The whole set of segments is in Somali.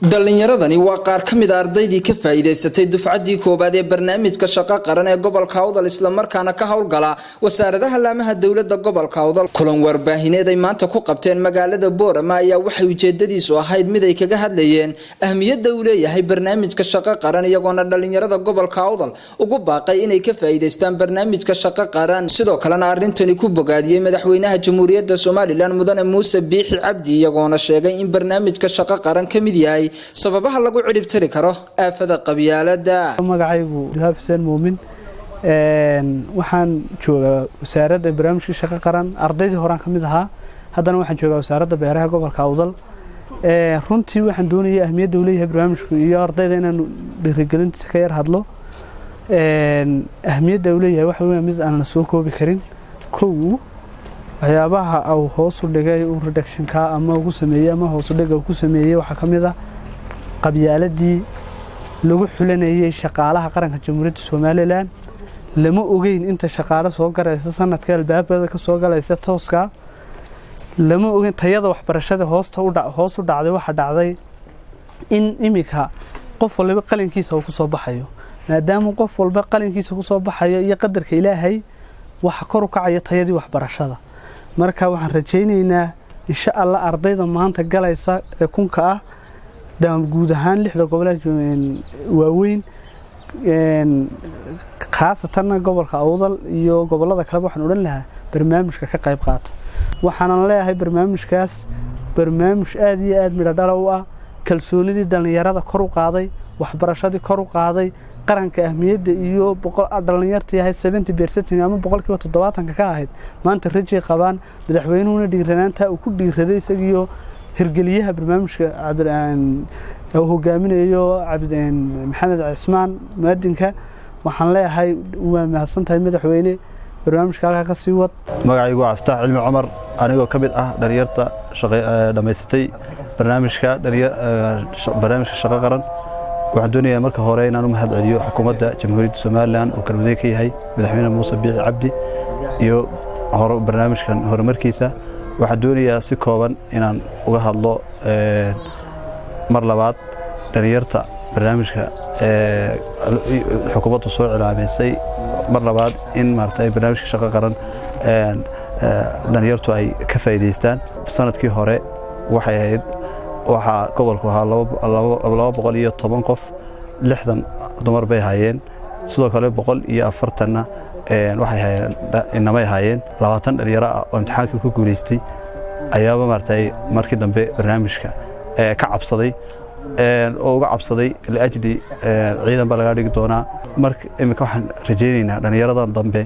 dhalinyaradani waa qaar ka mid ah ardaydii ka faa'iideysatay dufcadii koobaad ee barnaamijka shaqo qaran ee gobolka Awdal isla markaana ka hawlgala wasaaradaha laamaha dawladda gobolka Awdal kulan warbaahineed ay maanta ku qabteen magaalada Boorama ayaa waxay ujeedadiisu ahayd mid ay kaga hadlayeen ahmiyadda uu leeyahay barnaamijka shaqo qaran iyagoona dhalinyarada gobolka Awdal ugu baaqay inay ka faa'iideystaan barnaamijka shaqo qaran sidoo kalena arintani ku bogaadiyay madaxweynaha Jamhuuriyadda Soomaaliland Mudane Muuse Biixi Cabdi iyagoona sheegay in barnaamijka shaqo qaran ka mid yahay sababaha lagu cirib tiri karo aafada qabyaalada magacaygu Abdulhaab Xuseen Muumin waxaan joogaa wasaaradda barnaamijka shaqo qaran ardaydii horaan kamid ahaa haddana waxaan joogaa wasaaradda beeraha gobolka Awdal runtii waxaan doonayaa ahmiyadda uu leeyahay barnaamijku iyo ardayda inaan dhiirigelintiisa ka yar hadlo ahmiyadda uu leeyahay waxa weeye mid aan la soo koobi karin waxyaabaha uu hoos u dhigay uu reduction ka ama ugu sameeyay ama hoos u dhigay uu ku sameeyay waxa kamid ah qabyaaladii lagu xulanayay shaqaalaha qaranka Jamhuuriyadda Soomaaliland lama ogeyn inta shaqaale soo galaysa sanadka albaabada ka soo galaysa tooska lama ogeyn tayada waxbarashada hoos u dhacday waxa dhacday in imika qof walba qalinkiisa uu ku soo baxayo maadaama qof walba qalinkiisa ku soo baxayo iyo qadarka Ilaahay waxa kor u kacaya tayadii waxbarashada marka waxaan rajaynaynaa insha Allah ardayda maanta galaysa ee kunka ah guud ahaan 6 goboleed waaweyn khaasatan gobolka Awdal iyo gobolada kale waxaan oran lahaa barnaamijka ka qayb qaata waxaan leeyahay barnaamijkaas barnaamij aad iyo aad midho dhalo ah kalsoonidii dhalinyarada kor u qaaday waxbarashadii kor u qaaday qaranka ahmiyadda iyo dhalinyarta yahay 70% ama 70% ka ahayd maanta rajay qabaan madaxweynuhuna dhiiranaanta uu ku dhiiraday isagiyo hirgeliyaha barnaamijka oo hogaaminayo Maxamed Cismaan Maadinka waxaan leeyahay waa mahadsantahay madaxweyne barnaamijka halka ka sii wad magacaygu Aftaax Cilmi Cumar anigoo kamid ah dhalinyarta dhameystay barnaamijka shaqo qaran waxaan doonayaa marka hore inaan u mahad celiyo xukuumadda Jamhuuriyadda Soomaaliland oo kalsooni ka yahay madaxweyne Muuse Biixi Cabdi iyo barnaamijkan horumarkiisa waxaan doonayaa si kooban inaan uga hadlo mar labaad dhalinyarta barnaamijka xukuumaddu soo cilaameysay mar labaad in maartay barnaamijka shaqo qaran dhalinyartu ay ka faa'iideystaan sanadkii hore waxay ahayd waxa gobolku ahaa 210 qof 60 dumar bay hayeen sidoo kale 140na waxay hayeen inamay hayeen 20 dhalinyaro ah oo imtixaanka ku guuleystay ayaaba maartay markii dambe barnaamijka ka cabsaday oo uga cabsaday laajli ciidan baa laga dhigi doonaa marka imika waxaan rajaynaynaa dhalinyaradan dambe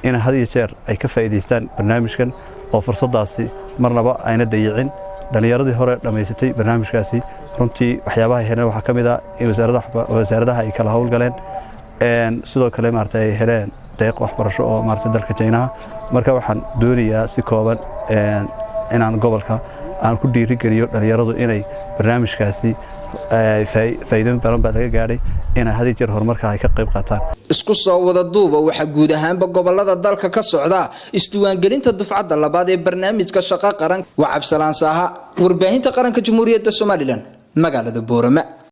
in had iyo jeer ay ka faa'iideystaan barnaamijkan oo fursadaasi marnaba ayna dayicin dhalinyaradii hore dhameysatay barnaamijkaasi runtii waxyaabaha heleen waxa kamid ah in wasaaradaha ay kala hawl galeen sidoo kale maartay heleen deeq waxbarasho oo maartay dalka China marka waxaan doonayaa si kooban inaan gobolka aan ku dhiirigeliyo dhalinyaradu inay barnaamijkaasi faa'iido badan baa laga gaaray in hadii jeer horumarka ay ka qayb qaataan isku soo wada duuba waxa guud ahaanba gobolada dalka ka socda isdiiwaangelinta dufcadda labaad ee barnaamijka shaqo qaran waa Cabsalaan Saaha warbaahinta qaranka Jamhuuriyadda Soomaaliland magaalada Boorama